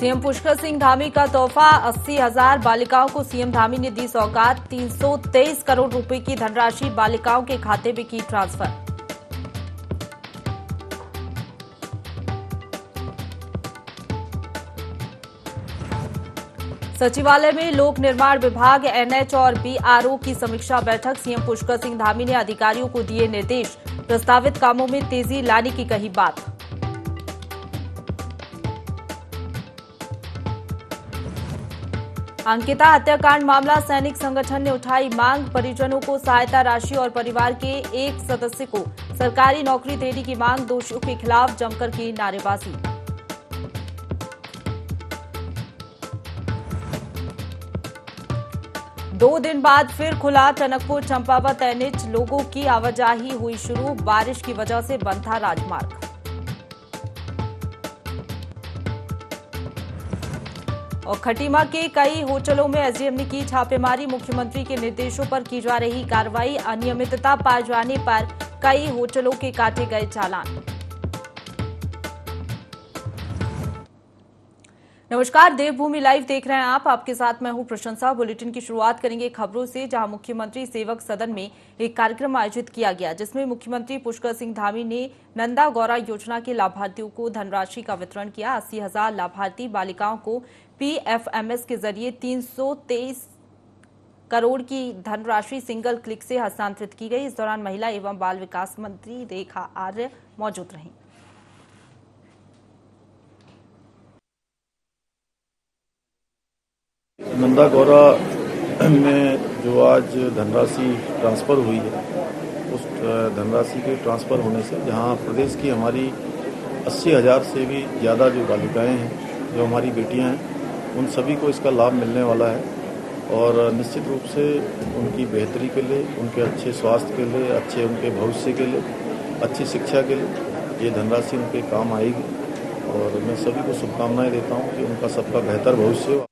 CM Pushkar Singh Dhami का तोहफा 80,000 बालिकाओं को सीएम धामी ने दी सौगात। 323 करोड़ रुपए की धनराशि बालिकाओं के खाते में की ट्रांसफर। सचिवालय में लोक निर्माण विभाग, एनएच और बीआरओ की समीक्षा बैठक। सीएम पुष्कर सिंह धामी ने अधिकारियों को दिए निर्देश, प्रस्तावित कामों में तेजी लाने की कही बात। अंकिता हत्याकांड मामला, सैनिक संगठन ने उठाई मांग। परिजनों को सहायता राशि और परिवार के एक सदस्य को सरकारी नौकरी देने की मांग। दोषियों के खिलाफ जमकर की नारेबाजी। दो दिन बाद फिर खुला टनकपुर चंपावत एनएच, लोगों की आवाजाही हुई शुरू। बारिश की वजह से बंद था राजमार्ग। और खटीमा के कई होटलों में एसडीएम ने की छापेमारी। मुख्यमंत्री के निर्देशों पर की जा रही कार्रवाई। अनियमितता पाए जाने पर कई होटलों के काटे गए चालान। नमस्कार, देवभूमि लाइव देख रहे हैं आप। आपके साथ मैं हूं प्रशंसा। बुलेटिन की शुरुआत करेंगे खबरों से, जहां मुख्यमंत्री सेवक सदन में एक कार्यक्रम आयोजित किया गया, जिसमें मुख्यमंत्री पुष्कर सिंह धामी ने नंदा गौरा योजना के लाभार्थियों को धनराशि का वितरण किया। 80,000 लाभार्थी बालिकाओं को पीएफएमएस के जरिए 323 करोड़ की धनराशि सिंगल क्लिक से हस्तांतरित की गई। इस दौरान महिला एवं बाल विकास मंत्री रेखा आर्य मौजूद रहीं। नंदा गौरा में जो आज धनराशि ट्रांसफ़र हुई है, उस धनराशि के ट्रांसफ़र होने से जहां प्रदेश की हमारी 80,000 से भी ज़्यादा जो बालिकाएं हैं, जो हमारी बेटियां हैं, उन सभी को इसका लाभ मिलने वाला है। और निश्चित रूप से उनकी बेहतरी के लिए, उनके अच्छे स्वास्थ्य के लिए, अच्छे उनके भविष्य के लिए, अच्छी शिक्षा के लिए ये धनराशि उनके काम आएगी। और मैं सभी को शुभकामनाएँ देता हूँ कि उनका सबका बेहतर भविष्य हो।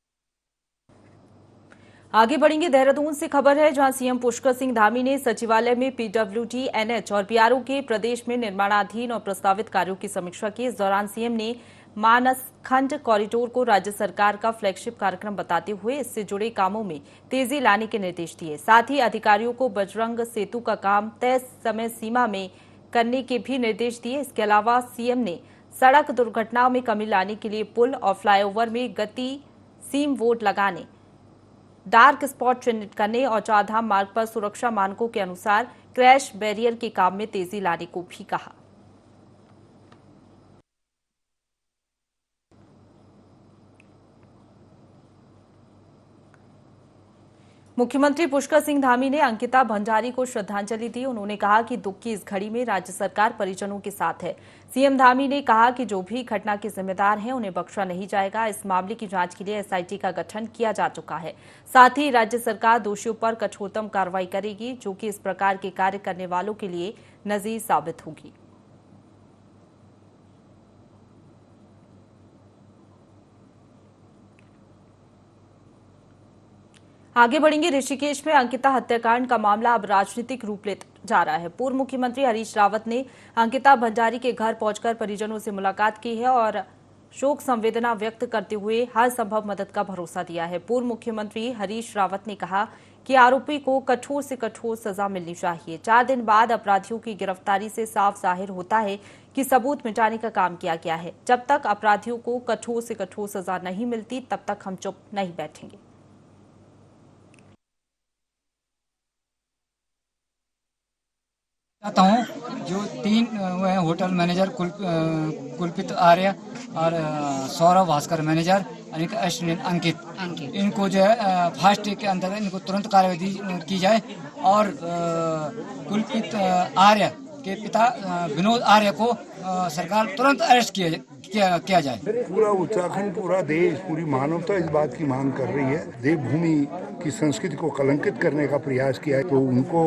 आगे बढ़ेंगे। देहरादून से खबर है, जहां सीएम पुष्कर सिंह धामी ने सचिवालय में पीडब्ल्यूडी, एनएच और बीआरओ के प्रदेश में निर्माणाधीन और प्रस्तावित कार्यों की समीक्षा की। इस दौरान सीएम ने मानस खंड कॉरिडोर को राज्य सरकार का फ्लैगशिप कार्यक्रम बताते हुए इससे जुड़े कामों में तेजी लाने के निर्देश दिए। साथ ही अधिकारियों को बजरंग सेतु का काम तय समय सीमा में करने के भी निर्देश दिए। इसके अलावा सीएम ने सड़क दुर्घटनाओं में कमी लाने के लिए पुल और फ्लाईओवर में गति सीम वोट लगाने, डार्क स्पॉट चिन्हित करने और चारधाम मार्ग पर सुरक्षा मानकों के अनुसार क्रैश बैरियर के काम में तेजी लाने को भी कहा। मुख्यमंत्री पुष्कर सिंह धामी ने अंकिता भंडारी को श्रद्धांजलि दी। उन्होंने कहा कि दुख की इस घड़ी में राज्य सरकार परिजनों के साथ है। सीएम धामी ने कहा कि जो भी घटना के जिम्मेदार हैं, उन्हें बख्शा नहीं जाएगा। इस मामले की जांच के लिए एसआईटी का गठन किया जा चुका है। साथ ही राज्य सरकार दोषियों पर कठोरतम कार्रवाई करेगी, जो कि इस प्रकार के कार्य करने वालों के लिए नजीर साबित होगी। आगे बढ़ेंगे। ऋषिकेश में अंकिता हत्याकांड का मामला अब राजनीतिक रूप ले जा रहा है। पूर्व मुख्यमंत्री हरीश रावत ने अंकिता भंडारी के घर पहुंचकर परिजनों से मुलाकात की है और शोक संवेदना व्यक्त करते हुए हर संभव मदद का भरोसा दिया है। पूर्व मुख्यमंत्री हरीश रावत ने कहा कि आरोपी को कठोर से कठोर सजा मिलनी चाहिए। 4 दिन बाद अपराधियों की गिरफ्तारी से साफ जाहिर होता है कि सबूत मिटाने का काम किया गया है। जब तक अपराधियों को कठोर से कठोर सजा नहीं मिलती, तब तक हम चुप नहीं बैठेंगे। चाहता हूँ जो 3 होटल मैनेजर कुलपित आर्य और सौरभ भास्कर मैनेजर, असिस्टेंट अंकित, इनको जो है फास्ट ट्रैक के अंतर्गत इनको तुरंत कार्रवाई की जाए। और कुलपित आर्य के पिता विनोद आर्य को सरकार तुरंत अरेस्ट किया जाए। पूरा उत्तराखंड, पूरा देश, पूरी मानवता इस बात की मांग कर रही है। देवभूमि की संस्कृति को कलंकित करने का प्रयास किया है, तो उनको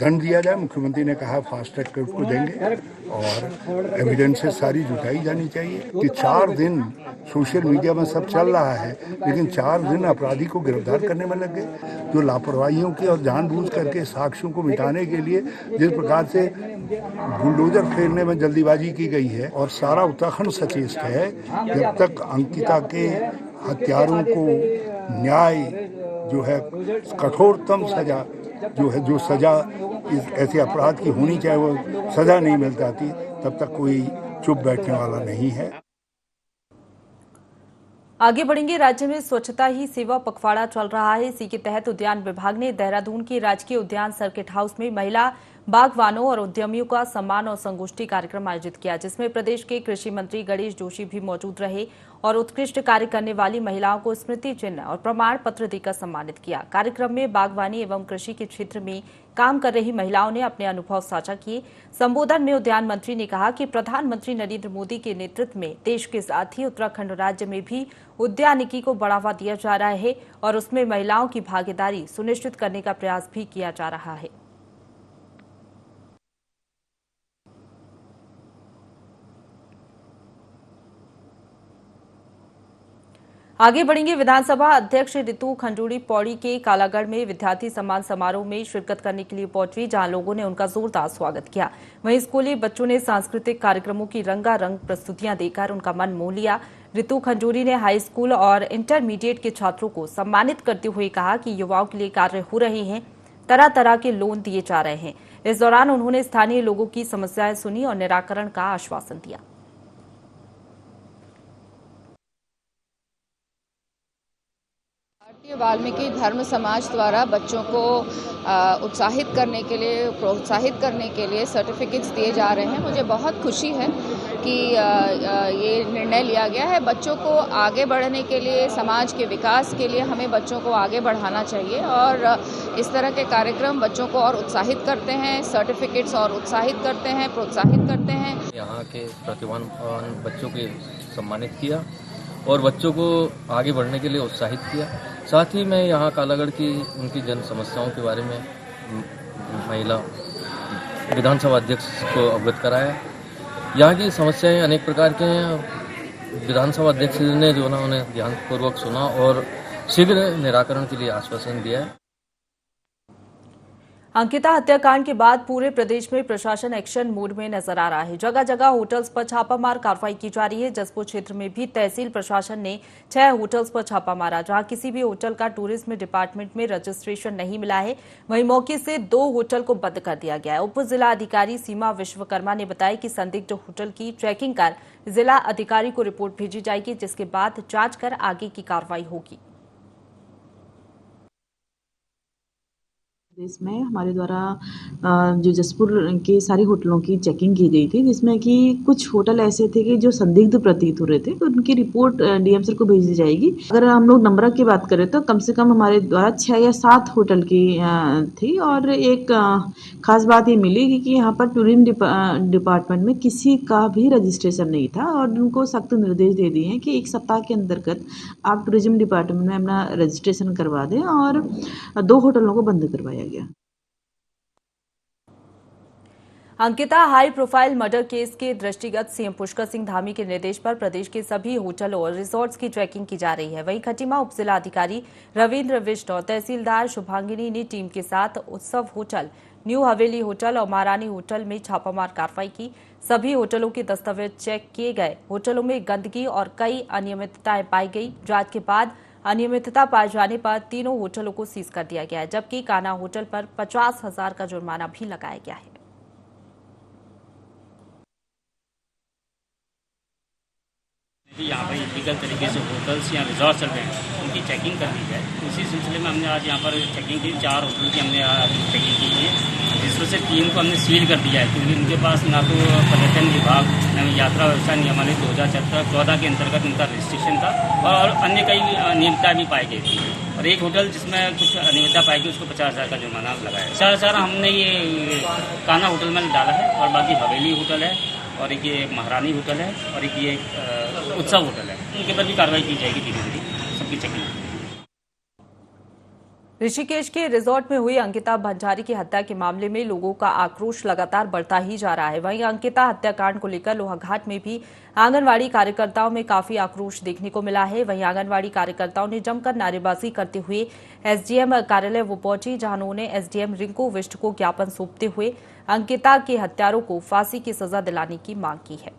दंड दिया जाए। मुख्यमंत्री ने कहा फास्ट ट्रैक कोर्ट को देंगे और एविडेंसेस सारी जुटाई जानी चाहिए कि 4 दिन सोशल मीडिया में सब चल रहा है, लेकिन 4 दिन अपराधी को गिरफ्तार करने में लग गए। जो लापरवाहियों की और जानबूझ करके साक्ष्यों को मिटाने के लिए जिस प्रकार से बुलडोजर फेरने में जल्दीबाजी की गई है, और सारा उत्तराखंड सचेत है जब तक अंकिता के हत्यारों को न्याय जो है कठोरतम सजा जो सजा इस ऐसे अपराध की होनी चाहिए वो सजा नहीं मिल जाती, तब तक कोई चुप बैठने वाला नहीं है। आगे बढ़ेंगे। राज्य में स्वच्छता ही सेवा पखवाड़ा चल रहा है। इसी के तहत उद्यान विभाग ने देहरादून के राजकीय उद्यान सर्किट हाउस में महिला बागवानों और उद्यमियों का सम्मान और संगोष्ठी कार्यक्रम आयोजित किया, जिसमें प्रदेश के कृषि मंत्री गणेश जोशी भी मौजूद रहे और उत्कृष्ट कार्य करने वाली महिलाओं को स्मृति चिन्ह और प्रमाण पत्र देकर सम्मानित किया। कार्यक्रम में बागवानी एवं कृषि के क्षेत्र में काम कर रही महिलाओं ने अपने अनुभव साझा किए। संबोधन में उद्यान मंत्री ने कहा कि प्रधानमंत्री नरेंद्र मोदी के नेतृत्व में देश के साथ ही उत्तराखंड राज्य में भी उद्यानिकी को बढ़ावा दिया जा रहा है और उसमें महिलाओं की भागीदारी सुनिश्चित करने का प्रयास भी किया जा रहा है। आगे बढ़ेंगे। विधानसभा अध्यक्ष रितु खंडूड़ी पौड़ी के कालागढ़ में विद्यार्थी सम्मान समारोह में शिरकत करने के लिए पहुंची, जहां लोगों ने उनका जोरदार स्वागत किया। वहीं स्कूली बच्चों ने सांस्कृतिक कार्यक्रमों की रंगारंग प्रस्तुतियां देकर उनका मन मोह लिया। रितु खंडूड़ी ने हाई स्कूल और इंटरमीडिएट के छात्रों को सम्मानित करते हुए कहा कि युवाओं के लिए कार्य हो रहे हैं, तरह तरह के लोन दिए जा रहे हैं। इस दौरान उन्होंने स्थानीय लोगों की समस्याएं सुनी और निराकरण का आश्वासन दिया। भारतीय वाल्मीकि धर्म समाज द्वारा बच्चों को उत्साहित करने के लिए, प्रोत्साहित करने के लिए सर्टिफिकेट्स दिए जा रहे हैं। मुझे बहुत खुशी है कि ये निर्णय लिया गया है। बच्चों को आगे बढ़ने के लिए, समाज के विकास के लिए हमें बच्चों को आगे बढ़ाना चाहिए और इस तरह के कार्यक्रम बच्चों को और उत्साहित करते हैं, सर्टिफिकेट्स और उत्साहित करते हैं, प्रोत्साहित करते हैं। यहाँ के प्रतिभावान बच्चों को सम्मानित किया और बच्चों को आगे बढ़ने के लिए उत्साहित किया। साथ ही मैं यहाँ कालागढ़ की उनकी जन समस्याओं के बारे में महिला विधानसभा अध्यक्ष को अवगत कराया। यहाँ की समस्याएं अनेक प्रकार के हैं। विधानसभा अध्यक्ष ने जो ना उन्हें ध्यानपूर्वक सुना और शीघ्र निराकरण के लिए आश्वासन दिया है। अंकिता हत्याकांड के बाद पूरे प्रदेश में प्रशासन एक्शन मोड में नजर आ रहा है। जगह जगह होटल्स पर छापामार कार्रवाई की जा रही है। जसपुर क्षेत्र में भी तहसील प्रशासन ने 6 होटल्स पर छापा मारा, जहां किसी भी होटल का टूरिज्म डिपार्टमेंट में रजिस्ट्रेशन नहीं मिला है। वहीं मौके से 2 होटल को बंद कर दिया गया है। उप जिला अधिकारी सीमा विश्वकर्मा ने बताया कि संदिग्ध होटल की ट्रैकिंग कर जिला अधिकारी को रिपोर्ट भेजी जाएगी, जिसके बाद जांच कर आगे की कार्रवाई होगी। प्रदेश में हमारे द्वारा जो जसपुर के सारे होटलों की चेकिंग की गई थी, जिसमें कि कुछ होटल ऐसे थे कि जो संदिग्ध प्रतीत हो रहे थे, तो उनकी रिपोर्ट डीएम सर को भेजी जाएगी। अगर हम लोग नंबर की बात करें तो कम से कम हमारे द्वारा 6 या 7 होटल की थी। और एक खास बात ये मिली कि यहाँ पर टूरिज्म डिपार्टमेंट में किसी का भी रजिस्ट्रेशन नहीं था और उनको सख्त निर्देश दे दिए हैं कि 1 सप्ताह के अंतर्गत आप टूरिज्म डिपार्टमेंट में अपना रजिस्ट्रेशन करवा दें। और 2 होटलों को बंद करवाया गया। Ankita high profile murder case के दृष्टिगत सीएम पुष्कर सिंह धामी के निर्देश पर प्रदेश के सभी होटलों और रिसोर्ट्स की ट्रैकिंग की जा रही है। वहीं खटीमा उप जिला अधिकारी रविंद्र विष्ट और तहसीलदार शुभांगिनी ने टीम के साथ उत्सव होटल, न्यू हवेली होटल और महारानी होटल में छापामार कार्रवाई की। सभी होटलों के दस्तावेज चेक किए गए। होटलों में गंदगी और कई अनियमितताएं पाई गई। जांच के बाद अनियमितता पाए जाने पर तीनों होटलों को सीज कर दिया गया है, जबकि कान्हा होटल पर 50,000 का जुर्माना भी लगाया गया है। यहाँ पर इलीगल तरीके से होटल्स या रिजॉर्ट चल रहे हैं, उनकी चेकिंग कर दी जाए। उसी सिलसिले में हमने आज यहाँ पर चेकिंग की। 4 होटल की हमने चेकिंग की है, जिसमें से 3 को हमने सील कर दिया है, क्योंकि उनके पास ना तो पर्यटन विभाग यात्रा व्यवस्था नियमावली 2014 के अंतर्गत उनका रजिस्ट्रेशन था और अन्य कई अनियमितता भी पाई गई थी। और एक होटल जिसमें कुछ अनियमितता पाई गई, उसको 50,000 का जुर्माना लगाया। 4 हमने ये कान्हा होटल में डाला है और बाकी हवेली होटल है और एक ये महारानी होटल है और एक ये उत्सव होटल है। उनके पर भी कार्रवाई की जाएगी धीरे धीरे, सबकी चेकिंग। ऋषिकेश के रिजॉर्ट में हुई अंकिता भंडारी की हत्या के मामले में लोगों का आक्रोश लगातार बढ़ता ही जा रहा है। वहीं अंकिता हत्याकांड को लेकर लोहाघाट में भी आंगनवाड़ी कार्यकर्ताओं में काफी आक्रोश देखने को मिला है। वहीं आंगनवाड़ी कार्यकर्ताओं ने जमकर नारेबाजी करते हुए एसडीएम कार्यालय वो पहुंची, जहां उन्होंने एसडीएम रिंकू विष्ट को ज्ञापन सौंपते हुए अंकिता के हत्यारों को फांसी की सजा दिलाने की मांग की है।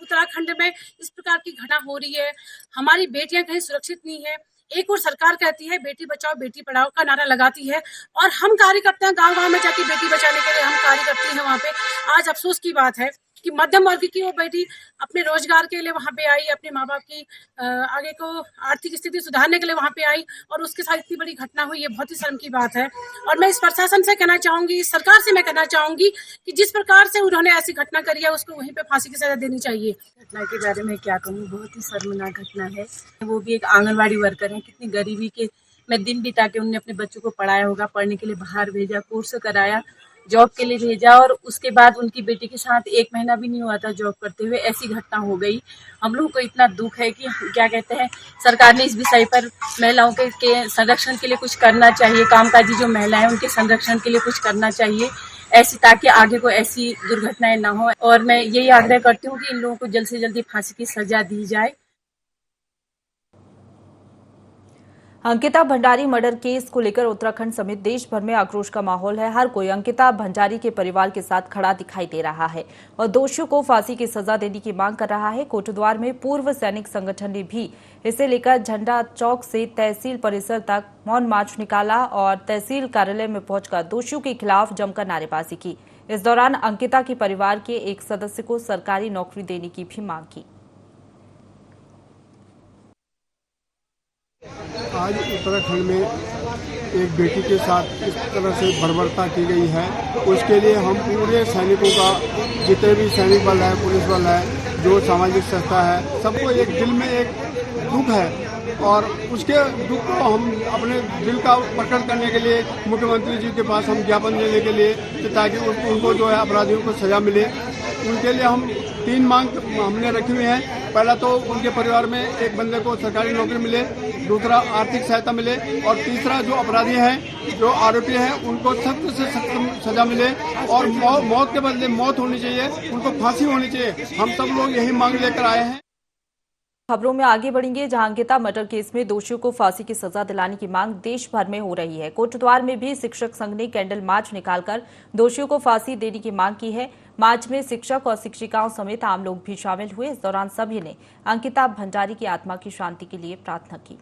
उत्तराखंड में इस प्रकार की घटना हो रही है, हमारी बेटियां कहीं सुरक्षित नहीं है। एक और सरकार कहती है बेटी बचाओ बेटी पढ़ाओ का नारा लगाती है और हम कार्य करते हैं, गांव-गांव में जाके बेटी बचाने के लिए हम कार्य करते हैं। वहां पे आज अफसोस की बात है कि मध्यम वर्ग की वो बेटी अपने रोजगार के लिए वहां पे आई, अपने माँ बाप की आगे को आर्थिक स्थिति सुधारने के लिए वहां पे आई और उसके साथ इतनी बड़ी घटना हुई, ये बहुत ही शर्म की बात है। और मैं इस प्रशासन से कहना चाहूंगी, इस सरकार से मैं कहना चाहूंगी कि जिस प्रकार से उन्होंने ऐसी घटना करी है उसको वहीं पे फांसी की सजा देनी चाहिए। घटना के बारे में क्या कहूँ, बहुत ही शर्मनाक घटना है। वो भी एक आंगनवाड़ी वर्कर है, कितनी गरीबी के में दिन बिता के उन्होंने अपने बच्चों को पढ़ाया होगा, पढ़ने के लिए बाहर भेजा, कोर्स कराया, जॉब के लिए भेजा और उसके बाद उनकी बेटी के साथ 1 महीना भी नहीं हुआ था जॉब करते हुए ऐसी घटना हो गई। हम लोगों को इतना दुख है कि क्या कहते हैं, सरकार ने इस विषय पर महिलाओं के संरक्षण के लिए कुछ करना चाहिए, कामकाजी जो महिलाएं उनके संरक्षण के लिए कुछ करना चाहिए ऐसी, ताकि आगे को ऐसी दुर्घटनाएं ना हो। और मैं यही आग्रह करती हूँ कि इन लोगों को जल्द से जल्दी फांसी की सजा दी जाए। अंकिता भंडारी मर्डर केस को लेकर उत्तराखंड समेत देश भर में आक्रोश का माहौल है। हर कोई अंकिता भंडारी के परिवार के साथ खड़ा दिखाई दे रहा है और दोषियों को फांसी की सजा देने की मांग कर रहा है। कोटद्वार में पूर्व सैनिक संगठन ने भी इसे लेकर झंडा चौक से तहसील परिसर तक मौन मार्च निकाला और तहसील कार्यालय में पहुंचकर दोषियों के खिलाफ जमकर नारेबाजी की। इस दौरान अंकिता के परिवार के एक सदस्य को सरकारी नौकरी देने की भी मांग की। आज उत्तराखंड में एक बेटी के साथ इस तरह से बर्बरता की गई है, उसके लिए हम पूरे सैनिकों का, जितने भी सैनिक बल है, पुलिस बल है, जो सामाजिक संस्था है, सबको एक दिल में एक दुख है और उसके दुख को हम अपने दिल का प्रकट करने के लिए मुख्यमंत्री जी के पास हम ज्ञापन देने के लिए, ताकि उनको जो है अपराधियों को सजा मिले, उनके लिए हम 3 मांग हमने रखी हुई है। पहला तो उनके परिवार में एक बंदे को सरकारी नौकरी मिले, दूसरा आर्थिक सहायता मिले और तीसरा जो अपराधी हैं, जो आरोपी हैं, उनको सख्त से सख्त सजा मिले और मौत के बदले मौत होनी चाहिए, उनको फांसी होनी चाहिए। हम सब लोग यही मांग लेकर आए हैं। खबरों में आगे बढ़ेंगे, जहां अंकिता मर्डर केस में दोषियों को फांसी की सजा दिलाने की मांग देश भर में हो रही है। कोटद्वार में भी शिक्षक संघ ने कैंडल मार्च निकालकर दोषियों को फांसी देने की मांग की है। मार्च में शिक्षक और शिक्षिकाओं समेत आम लोग भी शामिल हुए। इस दौरान सभी ने अंकिता भंडारी की आत्मा की शांति के लिए प्रार्थना की।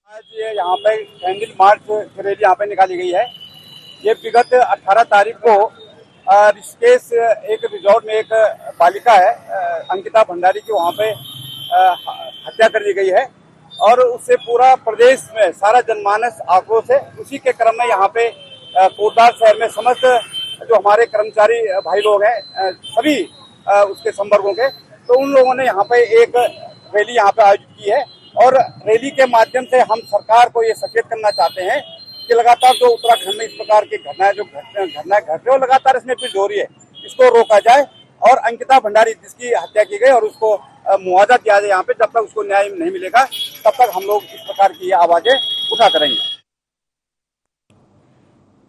आज यहाँ पे कैंडल मार्च रैली यहाँ पे निकाली गई है। ये विगत 18 तारीख को ऋषिकेश एक रिजॉर्ट में एक बालिका है अंकिता भंडारी की, वहाँ पे हत्या कर दी गई है और उससे पूरा प्रदेश में सारा जनमानस आक्रोश है। उसी के क्रम में यहाँ पे कोटद्वार शहर में समस्त जो हमारे कर्मचारी भाई लोग हैं, सभी उसके संवर्गों के, तो उन लोगों ने यहाँ पे एक रैली यहाँ पे आयोजित की है और रैली के माध्यम से हम सरकार को ये सचेत करना चाहते हैं कि लगातार जो उत्तराखंड में इस प्रकार की घटनाएं घट रही हो, लगातार इसमें पीड़ हो रही है, इसको रोका जाए और अंकिता भंडारी जिसकी हत्या की गई और उसको मुआवजा दिया जाए। यहाँ पे जब तक उसको न्याय नहीं मिलेगा तब तक हम लोग इस प्रकार की आवाजें उठा करेंगे।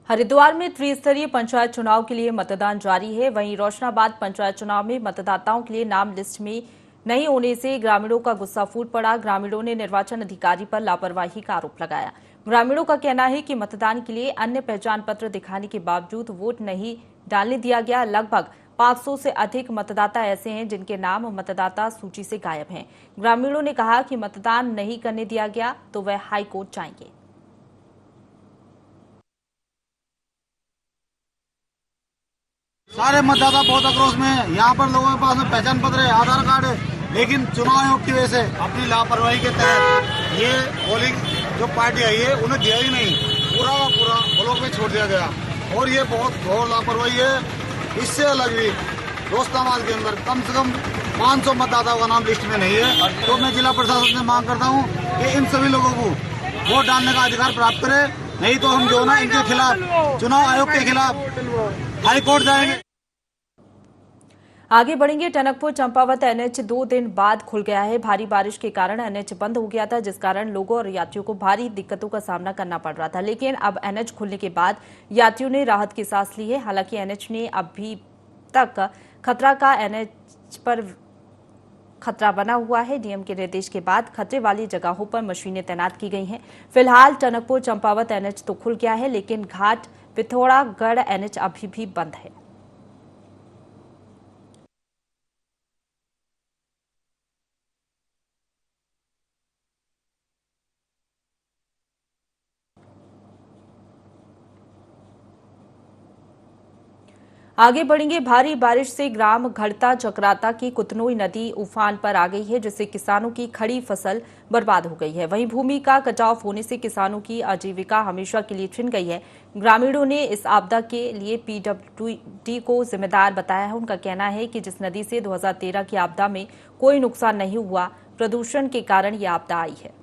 हरिद्वार में त्रिस्तरीय पंचायत चुनाव के लिए मतदान जारी है। वहीं रोशनाबाद पंचायत चुनाव में मतदाताओं के लिए नाम लिस्ट में नहीं होने से ग्रामीणों का गुस्सा फूट पड़ा। ग्रामीणों ने निर्वाचन अधिकारी पर लापरवाही का आरोप लगाया। ग्रामीणों का कहना है कि मतदान के लिए अन्य पहचान पत्र दिखाने के बावजूद वोट नहीं डालने दिया गया। लगभग 500 से अधिक मतदाता ऐसे हैं जिनके नाम मतदाता सूची से गायब हैं। ग्रामीणों ने कहा कि मतदान नहीं करने दिया गया तो वह हाईकोर्ट जाएंगे। सारे मतदाता बहुत आक्रोश में है। यहाँ पर लोगों के पास में पहचान पत्र है, आधार कार्ड है, लेकिन चुनाव आयोग की वजह से अपनी लापरवाही के तहत ये पोलिंग जो पार्टी आई है उन्हें दिया ही नहीं, पूरा का पूरा ब्लॉक में छोड़ दिया गया और ये बहुत घोर लापरवाही है। इससे अलग भी रोशनाबाद के अंदर कम से कम 500 मतदाताओं का नाम लिस्ट में नहीं है। तो मैं जिला प्रशासन से मांग करता हूँ कि इन सभी लोगों को वोट डालने का अधिकार प्राप्त करे, नहीं तो हम जो ना इनके खिलाफ चुनाव आयोग के खिलाफ हाई कोर्ट जाएंगे। आगे बढ़ेंगे। टनकपुर चंपावत एनएच 2 दिन बाद खुल गया है। भारी बारिश के कारण एनएच बंद हो गया था, जिस कारण लोगों और यात्रियों को भारी दिक्कतों का सामना करना पड़ रहा था। लेकिन अब एनएच खुलने के बाद यात्रियों ने राहत की सांस ली है। हालांकि एनएच ने अभी तक खतरा का एनएच पर खतरा बना हुआ है। डीएम के निर्देश के बाद खतरे वाली जगहों पर मशीनें तैनात की गई हैं। फिलहाल टनकपुर चंपावत एनएच तो खुल गया है, लेकिन घाट पिथौरागढ़ एनएच अभी भी बंद है। आगे बढ़ेंगे। भारी बारिश से ग्राम घड़ता चक्राता की कुतनोई नदी उफान पर आ गई है, जिससे किसानों की खड़ी फसल बर्बाद हो गई है। वहीं भूमि का कटाव होने से किसानों की आजीविका हमेशा के लिए छिन गई है। ग्रामीणों ने इस आपदा के लिए पीडब्ल्यूडी को जिम्मेदार बताया है। उनका कहना है कि जिस नदी से 2013 की आपदा में कोई नुकसान नहीं हुआ, प्रदूषण के कारण यह आपदा आई है।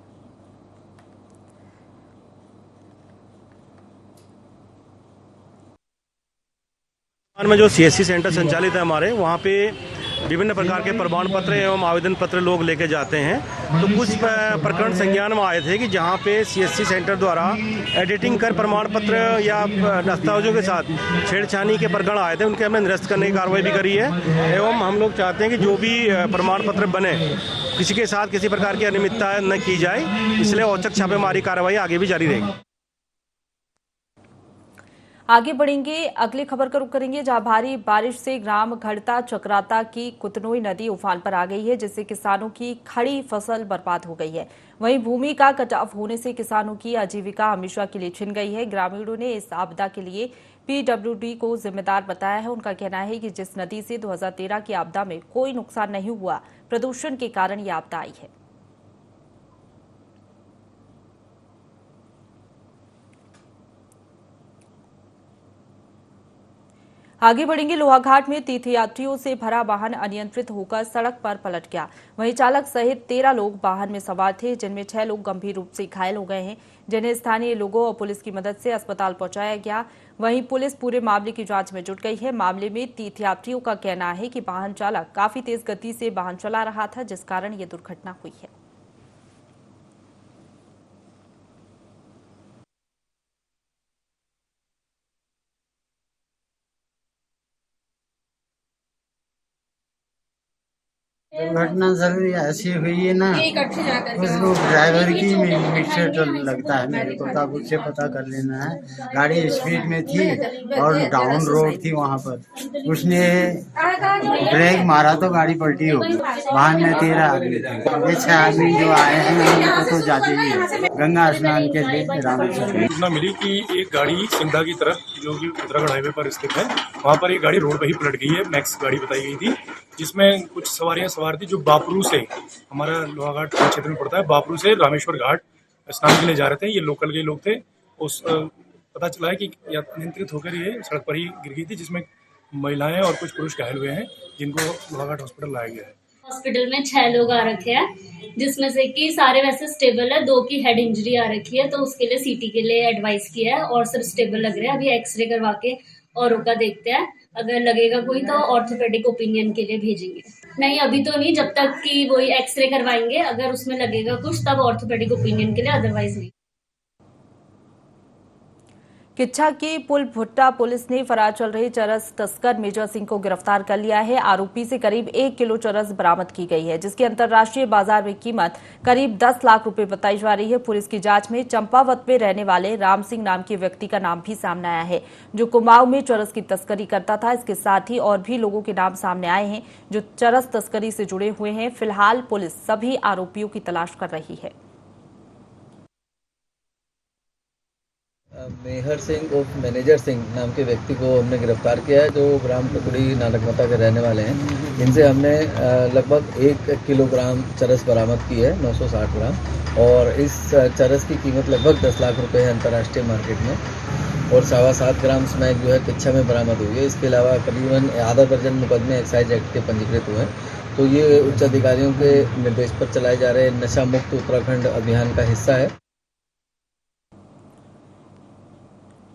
में जो सीएससी सेंटर संचालित है हमारे, वहाँ पे विभिन्न प्रकार के प्रमाण पत्र एवं आवेदन पत्र लोग लेके जाते हैं। तो कुछ प्रकरण संज्ञान में आए थे कि जहाँ पे सीएससी सेंटर द्वारा एडिटिंग कर प्रमाण पत्र या दस्तावेजों के साथ छेड़छानी के प्रकरण आए थे, उनके हमने निरस्त करने की कार्रवाई भी करी है। एवं हम लोग चाहते हैं कि जो भी प्रमाण पत्र बने, किसी के साथ किसी प्रकार की अनियमितता न की जाए, इसलिए औचक छापेमारी कार्रवाई आगे भी जारी रहेगी। आगे बढ़ेंगे। अगली खबर का रुख करेंगे, जहां भारी बारिश से ग्राम घड़ता चक्राता की कुतनोई नदी उफान पर आ गई है, जिससे किसानों की खड़ी फसल बर्बाद हो गई है। वहीं भूमि का कटाव होने से किसानों की आजीविका हमेशा के लिए छिन गई है। ग्रामीणों ने इस आपदा के लिए पीडब्ल्यूडी को जिम्मेदार बताया है। उनका कहना है कि जिस नदी से 2013 की आपदा में कोई नुकसान नहीं हुआ, प्रदूषण के कारण यह आपदा आई है। आगे बढ़ेंगे। लोहाघाट में तीर्थयात्रियों से भरा वाहन अनियंत्रित होकर सड़क पर पलट गया। वहीं चालक सहित 13 लोग वाहन में सवार थे, जिनमें 6 लोग गंभीर रूप से घायल हो गए हैं, जिन्हें स्थानीय लोगों और पुलिस की मदद से अस्पताल पहुंचाया गया। वहीं पुलिस पूरे मामले की जांच में जुट गई है। मामले में तीर्थयात्रियों का कहना है कि वाहन चालक काफी तेज गति से वाहन चला रहा था, जिस कारण यह दुर्घटना हुई है। दुर्घटना सर ऐसी हुई है ना, कुछ लोग ड्राइवर की मिक्सचर लगता है मेरे को, तब उससे पता कर लेना है। गाड़ी स्पीड में थी और डाउन रोड थी, वहाँ पर उसने ब्रेक मारा तो गाड़ी पलटी हो गई। वाहन में 13 आदमी थे। ये 6 आदमी जो आए हैं उनको तो जाते ही है गंगा स्नान के लिए रामेश्वर। सूचना मिली कि एक गाड़ी सिंधा की तरफ, जो कि उत्तराखंड हाईवे पर स्थित है, वहाँ पर एक गाड़ी रोड पर ही पलट गई है। मैक्स गाड़ी बताई गई थी, जिसमें कुछ सवारियां सवार थी जो बापरू से, हमारा लोहाघाट क्षेत्र में पड़ता है, बापरू से रामेश्वर घाट स्नान के लिए जा रहे थे। ये लोकल के लोग थे। उस पता चला है कि अनियंत्रित होकर ये सड़क पर ही गिर गई थी, जिसमें महिलाएं और कुछ पुरुष घायल हुए हैं, जिनको लोहाघाट हॉस्पिटल लाया गया है। हॉस्पिटल में 6 लोग आ रखे हैं, जिसमें से कि सारे वैसे स्टेबल है, 2 की हेड इंजरी आ रखी है, तो उसके लिए सीटी के लिए एडवाइस किया है और सब स्टेबल लग रहे हैं। अभी एक्सरे करवा के और का देखते हैं, अगर लगेगा कोई तो ऑर्थोपेडिक ओपिनियन के लिए भेजेंगे। नहीं अभी तो नहीं, जब तक कि वही एक्सरे करवाएंगे, अगर उसमें लगेगा कुछ तब ऑर्थोपेडिक ओपिनियन के लिए, अदरवाइज नहीं। किच्छा की पुल भुट्टा पुलिस ने फरार चल रहे चरस तस्कर मेजर सिंह को गिरफ्तार कर लिया है। आरोपी से करीब 1 किलो चरस बरामद की गई है, जिसकी अंतर्राष्ट्रीय बाजार में कीमत करीब 10 लाख रुपए बताई जा रही है। पुलिस की जांच में चंपावत में रहने वाले राम सिंह नाम के व्यक्ति का नाम भी सामने आया है, जो कुमाऊं में चरस की तस्करी करता था। इसके साथ ही और भी लोगों के नाम सामने आए हैं जो चरस तस्करी से जुड़े हुए हैं। फिलहाल पुलिस सभी आरोपियों की तलाश कर रही है। मेहर सिंह उर्फ मैनेजर सिंह नाम के व्यक्ति को हमने गिरफ्तार किया है, जो ग्राम टुकड़ी नानकमता के रहने वाले हैं। इनसे हमने लगभग 1 किलोग्राम चरस बरामद की है, 960 ग्राम, और इस चरस की कीमत लगभग 10 लाख रुपए है अंतर्राष्ट्रीय मार्केट में, और 7.25 ग्राम स्मैक जो है किच्छा में बरामद हुई है। इसके अलावा करीबन आधा दर्जन मुकदमे एक्साइज एक्ट के पंजीकृत हुए हैं। तो ये उच्च अधिकारियों के निर्देश पर चलाए जा रहे नशा मुक्त उत्तराखंड अभियान का हिस्सा है।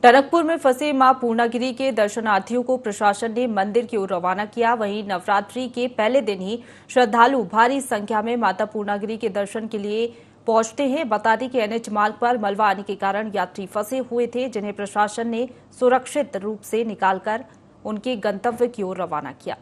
टनकपुर में फंसे मां पूर्णागिरी के दर्शनार्थियों को प्रशासन ने मंदिर की ओर रवाना किया। वहीं नवरात्रि के पहले दिन ही श्रद्धालु भारी संख्या में माता पूर्णागिरी के दर्शन के लिए पहुंचते हैं। बता दें कि एनएच मार्ग पर मलबा आने के कारण यात्री फंसे हुए थे, जिन्हें प्रशासन ने सुरक्षित रूप से निकालकर उनके गंतव्य की ओर रवाना किया।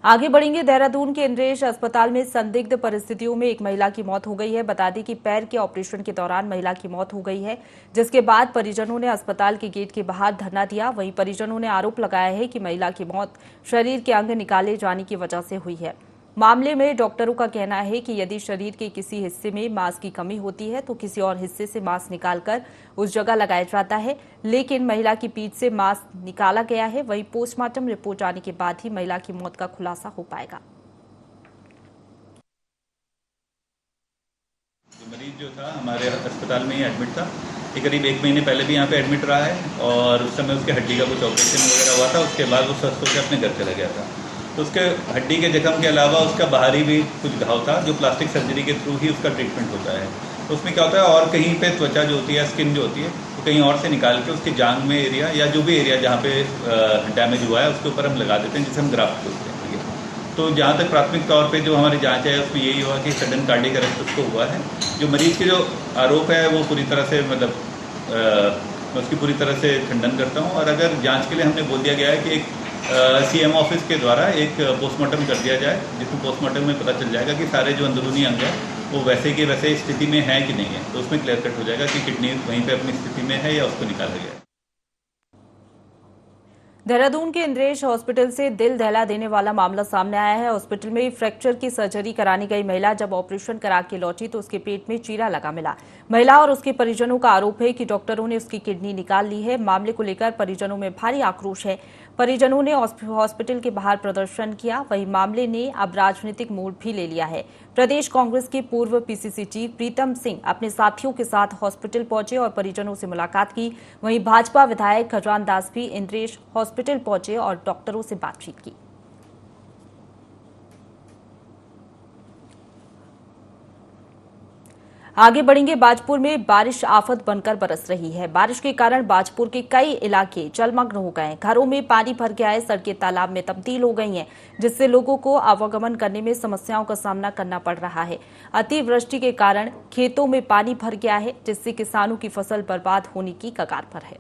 आगे बढ़ेंगे। देहरादून के इंद्रेश अस्पताल में संदिग्ध परिस्थितियों में एक महिला की मौत हो गई है। बता दें कि पैर के ऑपरेशन के दौरान महिला की मौत हो गई है, जिसके बाद परिजनों ने अस्पताल के गेट के बाहर धरना दिया। वहीं परिजनों ने आरोप लगाया है कि महिला की मौत शरीर के अंग निकाले जाने की वजह से हुई है। मामले में डॉक्टरों का कहना है कि यदि शरीर के किसी हिस्से में मांस की कमी होती है तो किसी और हिस्से से मांस निकालकर उस जगह लगाया जाता है, लेकिन महिला की पीठ से मांस निकाला गया है। वहीं पोस्टमार्टम रिपोर्ट आने के बाद ही महिला की मौत का खुलासा हो पाएगा। मरीज जो था हमारे अस्पताल में ही एडमिट था। ये करीब 1 महीने पहले भी यहाँ पे एडमिट रहा है और उस समय उसके हड्डी का कुछ ऑपरेशन वगैरह हुआ था। उसके बाद वो स्वस्थ होकर अपने घर चला गया था। तो उसके हड्डी के जख्म के अलावा उसका बाहरी भी कुछ घाव था, जो प्लास्टिक सर्जरी के थ्रू ही उसका ट्रीटमेंट होता है। तो उसमें क्या होता है, और कहीं पे त्वचा जो होती है, स्किन जो होती है, तो कहीं और से निकाल के उसके जांघ में एरिया या जो भी एरिया जहाँ पे डैमेज हुआ है उसके ऊपर हम लगा देते हैं, जिसे हम ग्राफ्ट बोलते हैं। तो जहाँ तक प्राथमिक तौर पे जो हमारी जांच है उसमें यही हुआ कि सडन कार्डियक अरेस्ट उसको हुआ है। जो मरीज के जो आरोप है वो पूरी तरह से मैं उसकी पूरी तरह से खंडन करता हूँ। और अगर जांच के लिए हमने बोल दिया गया है कि एक सीएम ऑफिस के द्वारा एक पोस्टमार्टम कर दिया जाए, जिसमें पोस्टमार्टम में पता चल जाएगा कि सारे जो अंदरूनी अंग है वो वैसे के वैसे स्थिति में है कि नहीं है। तो उसमें क्लियर कट हो जाएगा कि किडनी वहीं पे अपनी स्थिति में है या उसको निकाला गया है। देहरादून के इंद्रेश हॉस्पिटल से दिल दहला देने वाला मामला सामने आया है। हॉस्पिटल में फ्रैक्चर की सर्जरी कराने गई महिला जब ऑपरेशन करा के लौटी तो उसके पेट में चीरा लगा मिला। महिला और उसके परिजनों का आरोप है कि डॉक्टरों ने उसकी किडनी निकाल ली है। मामले को लेकर परिजनों में भारी आक्रोश है। परिजनों ने हॉस्पिटल के बाहर प्रदर्शन किया। वहीं मामले ने अब राजनीतिक मोड़ भी ले लिया है। प्रदेश कांग्रेस के पूर्व पीसीसी चीफ प्रीतम सिंह अपने साथियों के साथ हॉस्पिटल पहुंचे और परिजनों से मुलाकात की। वहीं भाजपा विधायक खजरान दास भी इंद्रेश हॉस्पिटल पहुंचे और डॉक्टरों से बातचीत की। आगे बढ़ेंगे। बाजपुर में बारिश आफत बनकर बरस रही है। बारिश के कारण बाजपुर के कई इलाके जलमग्न हो गए। घरों में पानी भर गया है, सड़कें तालाब में तब्दील हो गई हैं, जिससे लोगों को आवागमन करने में समस्याओं का सामना करना पड़ रहा है। अतिवृष्टि के कारण खेतों में पानी भर गया है, जिससे किसानों की फसल बर्बाद होने की कगार पर है।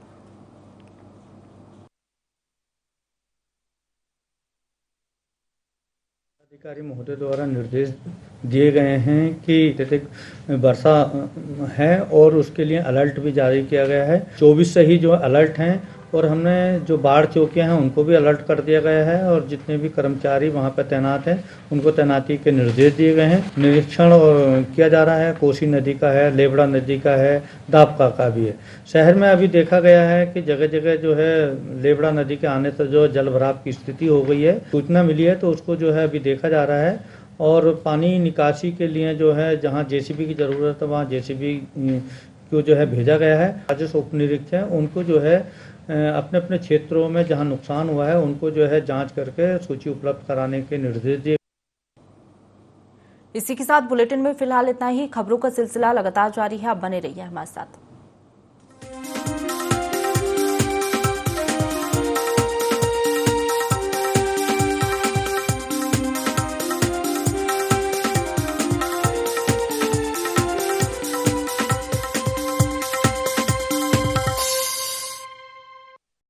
अधिकारी महोदय द्वारा निर्देश दिए गए हैं कि अत्यधिक वर्षा है और उसके लिए अलर्ट भी जारी किया गया है। 24 से ही जो अलर्ट हैं और हमने जो बाढ़ चौकियां हैं उनको भी अलर्ट कर दिया गया है और जितने भी कर्मचारी वहां पर तैनात हैं उनको तैनाती के निर्देश दिए गए हैं। निरीक्षण किया जा रहा है। कोसी नदी का है, लेबड़ा नदी का है, दापका का भी है। शहर में अभी देखा गया है कि जगह जगह जो है लेबड़ा नदी के आने से जो जल भराव की स्थिति हो गई है। सूचना मिली है तो उसको जो है अभी देखा जा रहा है और पानी निकासी के लिए जो है जहाँ जेसीबी की जरूरत है वहाँ जेसीबी को जो है भेजा गया है। राजस्व उप निरीक्षक उनको जो है अपने अपने क्षेत्रों में जहां नुकसान हुआ है उनको जो है जांच करके सूची उपलब्ध कराने के निर्देश दिए। इसी के साथ बुलेटिन में फिलहाल इतना ही। खबरों का सिलसिला लगातार जारी है, आप बने रहिए हमारे साथ।